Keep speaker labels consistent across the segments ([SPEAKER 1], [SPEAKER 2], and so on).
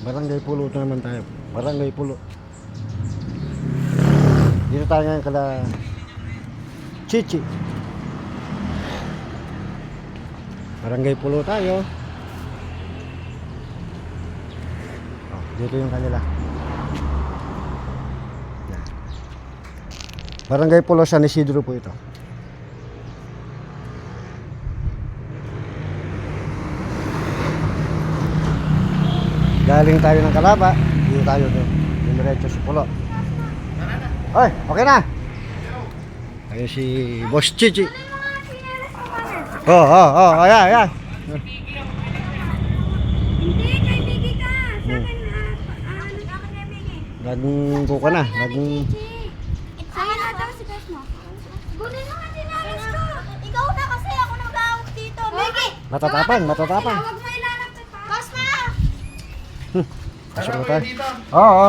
[SPEAKER 1] Barangay Pulo naman tayo. Barangay Pulo. Dito tayo ngayon kala Chichi. Barangay Pulo tayo. Oh, dito yung kanila. Yan. Barangay Pulo San Isidro po ito. Galing tayo ng Calaba, dito tayo doon. Diretso sa Pulo. Oy, okay na. Ayun si Boss Chichi. Ayan, ayan.
[SPEAKER 2] Hindi, kay Biggy ka. Sa akin, nag-akin kay Biggy.
[SPEAKER 1] Laging ko ka na. Laging...
[SPEAKER 2] Sa akin na daw si Bes mo. Gunin mo nga dinalis ko. Ikaw na kasi ako nag-aawak dito. Biggy!
[SPEAKER 1] Matatapang, matatapang.
[SPEAKER 2] Huwag mo ilalapit pa. Cosma!
[SPEAKER 1] Pasok na tayo. Oo.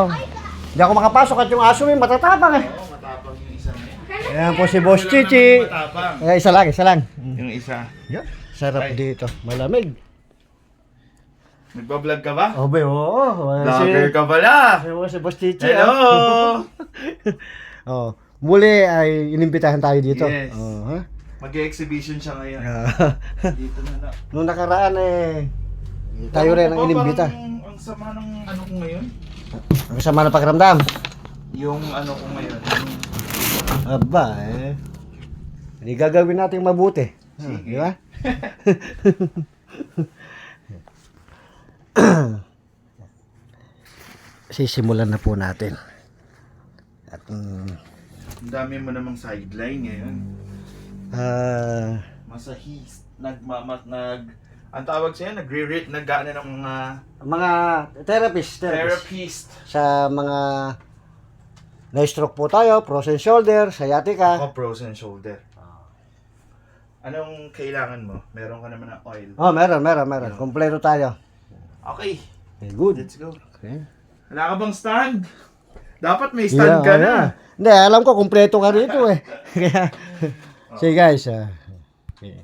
[SPEAKER 1] Hindi ako makapasok at yung aso may matatapang eh.
[SPEAKER 3] Oo, matapang yung isa na yun.
[SPEAKER 1] Ayan po si Boss Chichi.
[SPEAKER 3] Matapang.
[SPEAKER 1] Eh, isa lang, isa lang.
[SPEAKER 3] Yung isa.
[SPEAKER 1] Yan. Sarap
[SPEAKER 3] Ay.
[SPEAKER 1] dito. Malamig.
[SPEAKER 3] Nagbablog ka ba?
[SPEAKER 1] Oh, oo.
[SPEAKER 3] Vlogger ka pala!
[SPEAKER 1] Si Boss Chichi.
[SPEAKER 3] Hello!
[SPEAKER 1] Oh, muli ay inimbitahan tayo dito.
[SPEAKER 3] Yes.
[SPEAKER 1] Oh, ha?
[SPEAKER 3] Mag-exhibition siya ngayon. Dito na na.
[SPEAKER 1] Nung nakaraan eh tayo rin ang inimbita.
[SPEAKER 3] Ang sama ng ano ko ngayon.
[SPEAKER 1] Ang sama ng pakiramdam.
[SPEAKER 3] Yung ano ko ngayon.
[SPEAKER 1] Aba eh. Hindi gagawin natin mabuti.
[SPEAKER 3] Sige.
[SPEAKER 1] Di ba? Sisimulan na po natin. At
[SPEAKER 3] Ang dami mo namang sideline ngayon. Masahist. Ang tawag sa'yo, nag-ano ng mga
[SPEAKER 1] mga therapist
[SPEAKER 3] therapist.
[SPEAKER 1] sa mga na-stroke po tayo, frozen shoulder, sciatica.
[SPEAKER 3] Ako, frozen shoulder. Anong kailangan mo? Meron ka naman ng oil.
[SPEAKER 1] Oh, meron. Kompleto tayo.
[SPEAKER 3] Okay,
[SPEAKER 1] Okay, good.
[SPEAKER 3] let's go.
[SPEAKER 1] Okay.
[SPEAKER 3] Wala ka bang stand? Dapat may stand ka na.
[SPEAKER 1] Hindi, alam ko, kumpleto ka rito eh. Kaya, sige guys. Okay.